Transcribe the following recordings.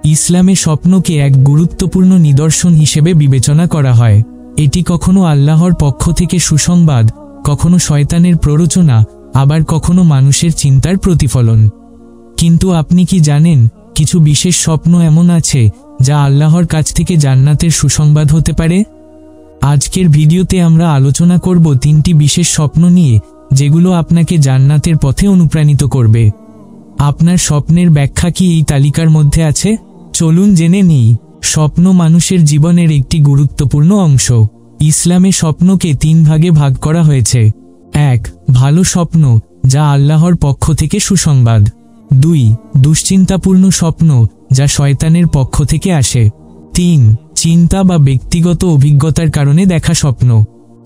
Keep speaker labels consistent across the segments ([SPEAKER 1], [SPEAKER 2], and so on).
[SPEAKER 1] ইসলামে স্বপ্নকে এক গুরুত্বপূর্ণ নিদর্শন হিসেবে বিবেচনা করা হয়। এটি কখনো আল্লাহর পক্ষ থেকে সুসংবাদ, কখনো শয়তানের প্ররোচনা, আবার কখনো মানুষের চিন্তার প্রতিফলন। কিন্তু আপনি কি জানেন, কিছু বিশেষ স্বপ্ন এমন আছে যা আল্লাহর কাছ থেকে জান্নাতের সুসংবাদ হতে পারে? আজকের ভিডিওতে আমরা আলোচনা করব 3টি বিশেষ স্বপ্ন নিয়ে, যেগুলো আপনাকে জান্নাতের পথে অনুপ্রাণিত করবে। আপনার স্বপ্নের ব্যাখ্যা কি এই তালিকার মধ্যে আছে? চলুন জেনে নিই। স্বপ্ন মানুষের জীবনের একটি গুরুত্বপূর্ণ অংশ। ইসলামে স্বপ্নকে 3 ভাগে ভাগ করা হয়েছে। 1. ভালো স্বপ্ন, যা আল্লাহর পক্ষ থেকে সুসংবাদ। 2. দুশ্চিন্তাপূর্ণ স্বপ্ন, যা শয়তানের পক্ষ থেকে আসে। 3. চিন্তা বা ব্যক্তিগত অভিজ্ঞতার কারণে দেখা স্বপ্ন।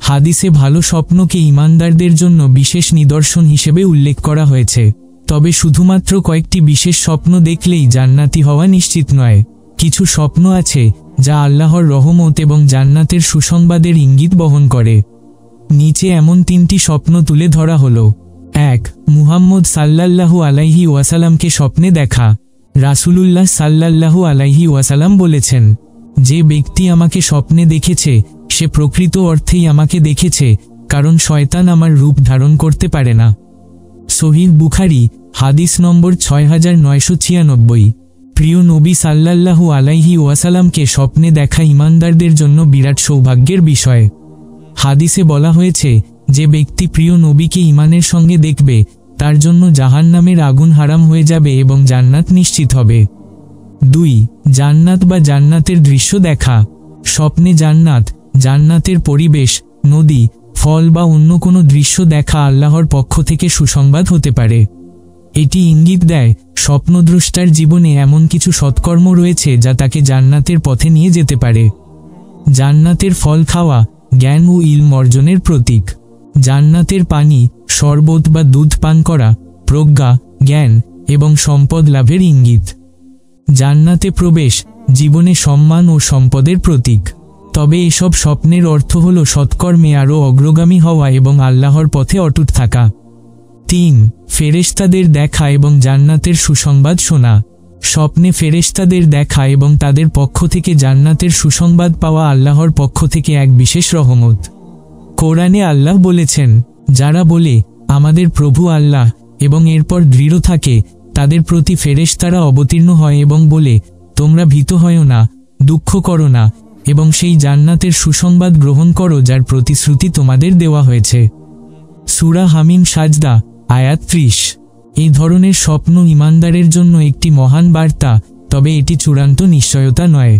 [SPEAKER 1] হাদিসে ভালো স্বপ্নকে ঈমানদারদের জন্য বিশেষ নিদর্শন হিসেবে উল্লেখ করা হয়েছে। তবে শুধুমাত্র কয়েকটি বিশেষ স্বপ্ন দেখলেই জান্নাতি হওয়া নিশ্চিত নয়। কিছু স্বপ্ন আছে যা আল্লাহর রহমত এবং জান্নাতের সুসংবাদের ইঙ্গিত বহন করে। নিচে এমন 3টি স্বপ্ন তুলে ধরা হলো। 1. মুহাম্মদ সাল্লাল্লাহু আলাইহি ওয়াসাল্লামকে স্বপ্নে দেখা। রাসূলুল্লাহ সাল্লাল্লাহু আলাইহি ওয়াসাল্লাম বলেছেন, যে ব্যক্তি আমাকে স্বপ্নে দেখেছে সে প্রকৃত অর্থেই আমাকে দেখেছে, কারণ শয়তান আমার রূপ ধারণ করতে পারে না। সহিহ বুখারী, হাদিস নম্বর 6996। প্রিয় নবী সাল্লাল্লাহু আলাইহি ওয়াসাল্লামকে স্বপ্নে দেখা ঈমানদারদের জন্য বিরাট সৌভাগ্যের বিষয়। হাদিসে বলা হয়েছে, যে ব্যক্তি প্রিয় নবীকে ঈমানের সঙ্গে দেখবে, তার জন্য জাহান্নামের আগুন হারাম হয়ে যাবে এবং জান্নাত নিশ্চিত হবে। 2. জান্নাত বা জান্নাতের দৃশ্য দেখা। স্বপ্নে জান্নাত, জান্নাতের পরিবেশ, নদী, ফল বা অন্য কোনো দৃশ্য দেখা আল্লাহর পক্ষ থেকে সুসংবাদ হতে পারে। এটি ইঙ্গিত দেয় স্বপ্নদ্রষ্টার জীবনে এমন কিছু সৎকর্ম রয়েছে যা তাকে জান্নাতের পথে নিয়ে যেতে পারে। জান্নাতের ফল খাওয়া জ্ঞান ও ইলম অর্জনের প্রতীক। জান্নাতের পানি, শরবত বা দুধ পান করা প্রজ্ঞা, জ্ঞান এবং সম্পদ লাভের ইঙ্গিত। জান্নাতে প্রবেশ জীবনে সম্মান ও সম্পদের প্রতীক। তবে এসব স্বপ্নের অর্থ হল সৎকর্মে আরও অগ্রগামী হওয়া এবং আল্লাহর পথে অটুট থাকা। 3. ফেরেশতাদের দেখা এবং জান্নাতের সুসংবাদ শোনা। স্বপ্নে ফেরেশতাদের দেখা এবং তাদের পক্ষ থেকে জান্নাতের সুসংবাদ পাওয়া আল্লাহর পক্ষ থেকে এক বিশেষ রহমত। কোরআনে আল্লাহ বলেছেন, যারা বলে আমাদের প্রভু আল্লাহ এবং এরপর দৃঢ় থাকে, তাদের প্রতি ফেরেশতারা অবতীর্ণ হয় এবং বলে, তোমরা ভীত হয়ো না, দুঃখ করো না এবং সেই জান্নাতের সুসংবাদ গ্রহণ করো যার প্রতিশ্রুতি তোমাদের দেওয়া হয়েছে। সূরা হামিম সাজদা, আয়াত 30। এই ধরনের স্বপ্ন ঈমানদারের জন্য একটি মহান বার্তা, তবে এটি চূড়ান্ত নিশ্চয়তা নয়।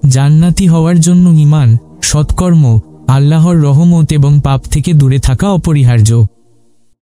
[SPEAKER 1] জান্নাতি হওয়ার জন্য ঈমান, সৎকর্ম, আল্লাহর রহমত এবং পাপ থেকে দূরে থাকা অপরিহার্য।